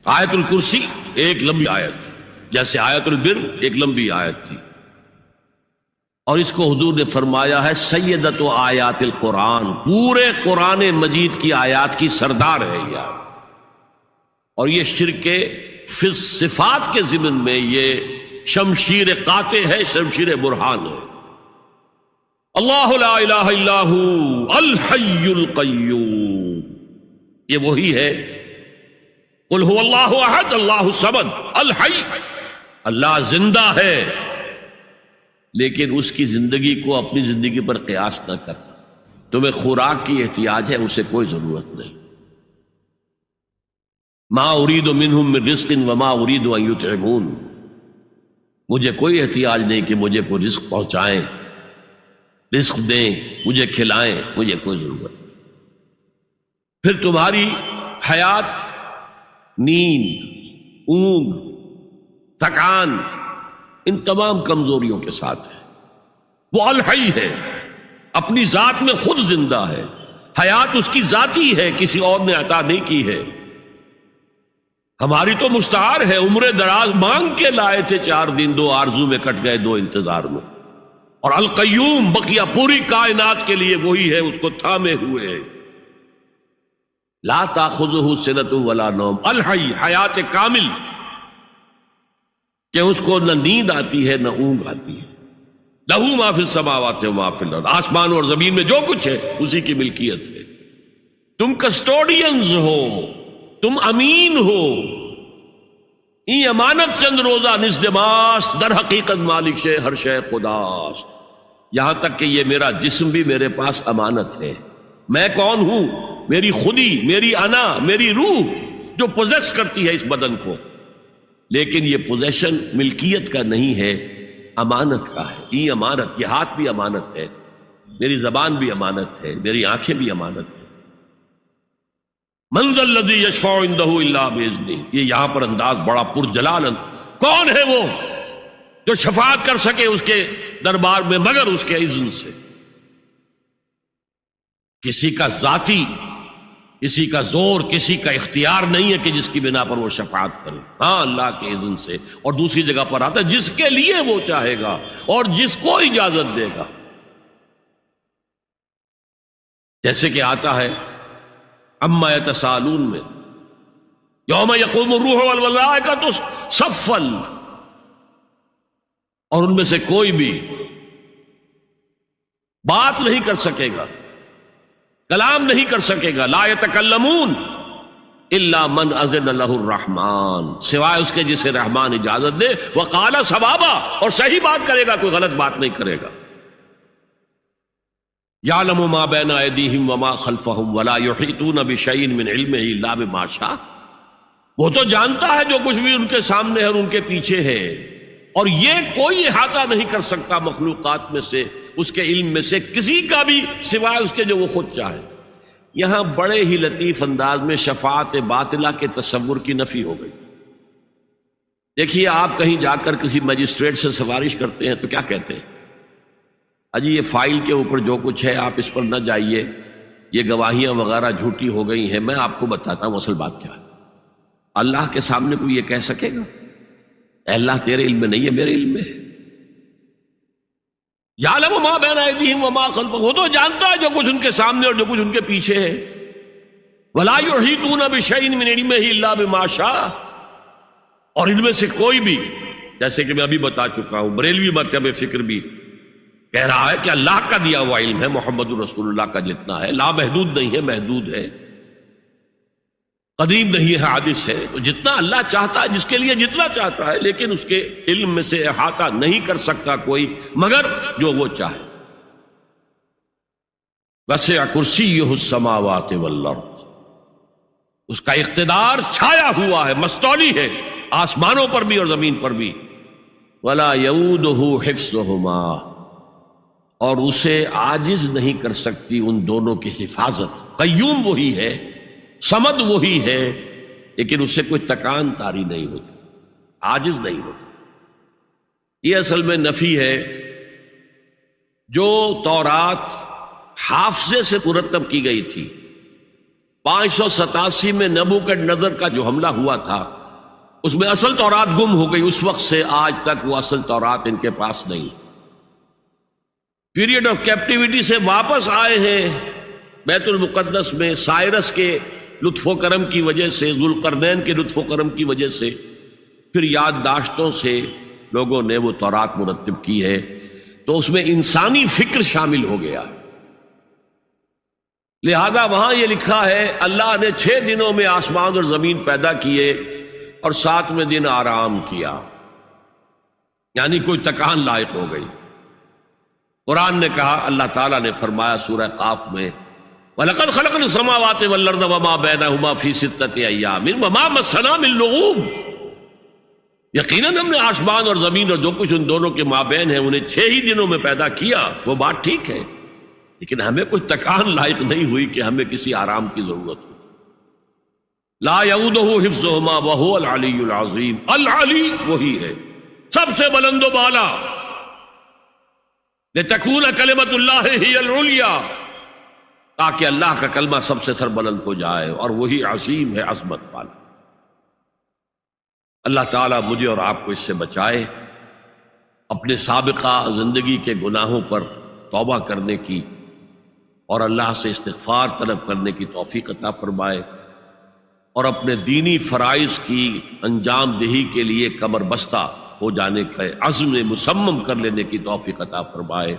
آیت الکرسی ایک لمبی آیت، جیسے آیت البر ایک لمبی آیت تھی، اور اس کو حضور نے فرمایا ہے سیدۃ آیات القرآن، پورے قرآن مجید کی آیات کی سردار ہے یہ آیت۔ اور یہ شرک فی الصفات کے ضمن میں یہ شمشیر قاطع ہے، شمشیر برہان ہے۔ اللہ لا الہ الا ہو الحی القیوم، یہ وہی ہے قل هو اللہ احد اللہ الصمد الحی، اللہ زندہ ہے لیکن اس کی زندگی کو اپنی زندگی پر قیاس نہ کرنا۔ تمہیں خوراک کی احتیاج ہے، اسے کوئی ضرورت نہیں۔ ما اريد منهم من رزق وما اريد ان يطعمون، مجھے کوئی احتیاج نہیں کہ مجھے کوئی رزق پہنچائیں، رزق دیں، مجھے کھلائیں، مجھے کوئی ضرورت نہیں۔ پھر تمہاری حیات نیند، اونگ، تھکان، ان تمام کمزوریوں کے ساتھ ہے۔ وہ الحی ہے، اپنی ذات میں خود زندہ ہے، حیات اس کی ذاتی ہے، کسی اور نے عطا نہیں کی ہے۔ ہماری تو مستعار ہے، عمر دراز مانگ کے لائے تھے، 4 دن 2 آرزو میں کٹ گئے، 2 انتظار میں۔ اور القیوم بقیہ پوری کائنات کے لیے وہی ہے، اس کو تھامے ہوئے ہے۔ لا تاخذہ سنۃ ولا نوم، الحی، حیات کامل، کہ اس کو نہ نیند آتی ہے نہ اونگ آتی ہے۔ لہو ما فی السماوات و ما فی الارض، آسمان اور زمین میں جو کچھ ہے اسی کی ملکیت ہے۔ تم کسٹوڈینز ہو، تم امین ہو، ای امانت چند روزہ نزد ماست، در حقیقت مالک شے ہر شے خداست۔ یہاں تک کہ یہ میرا جسم بھی میرے پاس امانت ہے۔ میں کون ہوں؟ میری خودی، میری انا، میری روح جو پوزیس کرتی ہے اس بدن کو، لیکن یہ پوزیشن ملکیت کا نہیں ہے، امانت کا ہے۔ ای امانت، یہ ہاتھ بھی امانت ہے، میری زبان بھی امانت ہے، میری آنکھیں بھی امانت ہے۔ من ذا الذی یشفع عندہ الا باذنہ، یہ یہاں پر انداز بڑا پرجلال۔ کون ہے وہ جو شفاعت کر سکے اس کے دربار میں مگر اس کے اذن سے؟ کسی کا ذاتی، کسی کا زور، کسی کا اختیار نہیں ہے کہ جس کی بنا پر وہ شفاعت کرے، ہاں اللہ کے اذن سے۔ اور دوسری جگہ پر آتا ہے جس کے لیے وہ چاہے گا اور جس کو اجازت دے گا، جیسے کہ آتا ہے اما یتساءلون میں، یوم یقوم الروح والملائکۃ صفا، اور ان میں سے کوئی بھی بات نہیں کر سکے گا، کلام نہیں کر سکے گا، لا یتکلمون الا من اذن لہ الرحمن، سوائے اس کے جسے رحمان اجازت دے، وقال صوابا، اور صحیح بات کرے گا، کوئی غلط بات نہیں کرے گا۔ یعلم ما بین ایدیہم وما خلفہم ولا یحیطون بشیء من علمہ الا بما شاء، وہ تو جانتا ہے جو کچھ بھی ان کے سامنے ہے اور ان کے پیچھے ہے، اور یہ کوئی احاطہ نہیں کر سکتا مخلوقات میں سے، اس کے علم میں سے کسی کا بھی، سوائے اس کے جو وہ خود چاہے۔ یہاں بڑے ہی لطیف انداز میں شفاعت باطلہ کے تصور کی نفی ہو گئی۔ دیکھیے، آپ کہیں جا کر کسی مجسٹریٹ سے سفارش کرتے ہیں تو کیا کہتے ہیں؟ اجی یہ فائل کے اوپر جو کچھ ہے آپ اس پر نہ جائیے، یہ گواہیاں وغیرہ جھوٹی ہو گئی ہیں، میں آپ کو بتاتا ہوں اصل بات کیا ہے۔ اللہ کے سامنے کوئی یہ کہہ سکے گا اے اللہ تیرے علم میں نہیں ہے، میرے علم میں ہے؟ یعلم ما بین ایدیہم وما خلفہم، وہ تو جانتا ہے جو کچھ ان کے سامنے اور جو کچھ ان کے پیچھے ہے۔ ولا یحیطون بشیء من علمہ الا بما شاء، اور ان میں سے کوئی بھی، جیسے کہ میں ابھی بتا چکا ہوں، بریلوی مکتب فکر بھی کہہ رہا ہے کہ اللہ کا دیا ہوا علم ہے، محمد رسول اللہ کا جتنا ہے، لا محدود نہیں ہے، محدود ہے، قدیم نہیں ہے، حادث ہے۔ تو جتنا اللہ چاہتا ہے، جس کے لیے جتنا چاہتا ہے، لیکن اس کے علم میں سے احاطہ نہیں کر سکتا کوئی مگر جو وہ چاہے۔ وسع کرسیہ السماوات والارض، اس کا اقتدار چھایا ہوا ہے، مستولی ہے، آسمانوں پر بھی اور زمین پر بھی۔ ولا یؤودہ حفظہما، اور اسے عاجز نہیں کر سکتی ان دونوں کی حفاظت۔ قیوم وہی ہے، صمد وہی ہے، لیکن اس سے کوئی تکان تاری نہیں ہوتی، عاجز نہیں ہوتی۔ یہ اصل میں نفی ہے جو تورات حافظے سے مرتب کی گئی تھی۔ 587 میں نبوکڈنضر کا جو حملہ ہوا تھا، اس میں اصل تورات گم ہو گئی، اس وقت سے آج تک وہ اصل تورات ان کے پاس نہیں۔ پیریڈ آف کیپٹیوٹی سے واپس آئے ہیں بیت المقدس میں سائرس کے لطف و کرم کی وجہ سے، ذوالقرنین کے لطف و کرم کی وجہ سے، پھر یادداشتوں سے لوگوں نے وہ تورات مرتب کی ہے، تو اس میں انسانی فکر شامل ہو گیا۔ لہذا وہاں یہ لکھا ہے اللہ نے 6 دنوں میں آسمان اور زمین پیدا کیے اور 7ویں دن آرام کیا، یعنی کوئی تکان لائق ہو گئی۔ قرآن نے کہا، اللہ تعالیٰ نے فرمایا سورہ قاف میں، وَلَقَدْ خَلَقْنَا السَّمَاوَاتِ وَالْأَرْضَ وَمَا بَيْنَهُمَا فِي 6 أَيَّامٍ وَمَا مَسَّنَا مِن لُغُوبٍ، یقیناً ہم نے آسمان اور زمین اور جو کچھ ان دونوں کے مابین ہے انہیں 6 ہی دنوں میں پیدا کیا۔ وہ بات ٹھیک ہے، لیکن ہمیں کوئی تکان لائق نہیں ہوئی کہ ہمیں کسی آرام کی ضرورت ہو۔ لا یعودہ حفظہما وہو العلی العظیم، العلی وہی ہے سب سے بلند و بالا، لتکون کلمۃ اللہ ہی العلیٰ، تاکہ اللہ کا کلمہ سب سے سر بلند ہو جائے، اور وہی عظیم ہے، عظمت والا۔ اللہ تعالیٰ مجھے اور آپ کو اس سے بچائے، اپنے سابقہ زندگی کے گناہوں پر توبہ کرنے کی اور اللہ سے استغفار طلب کرنے کی توفیق عطا فرمائے، اور اپنے دینی فرائض کی انجام دہی کے لیے کمر بستہ ہو جانے کا عزم مصمم کر لینے کی توفیق عطا فرمائے۔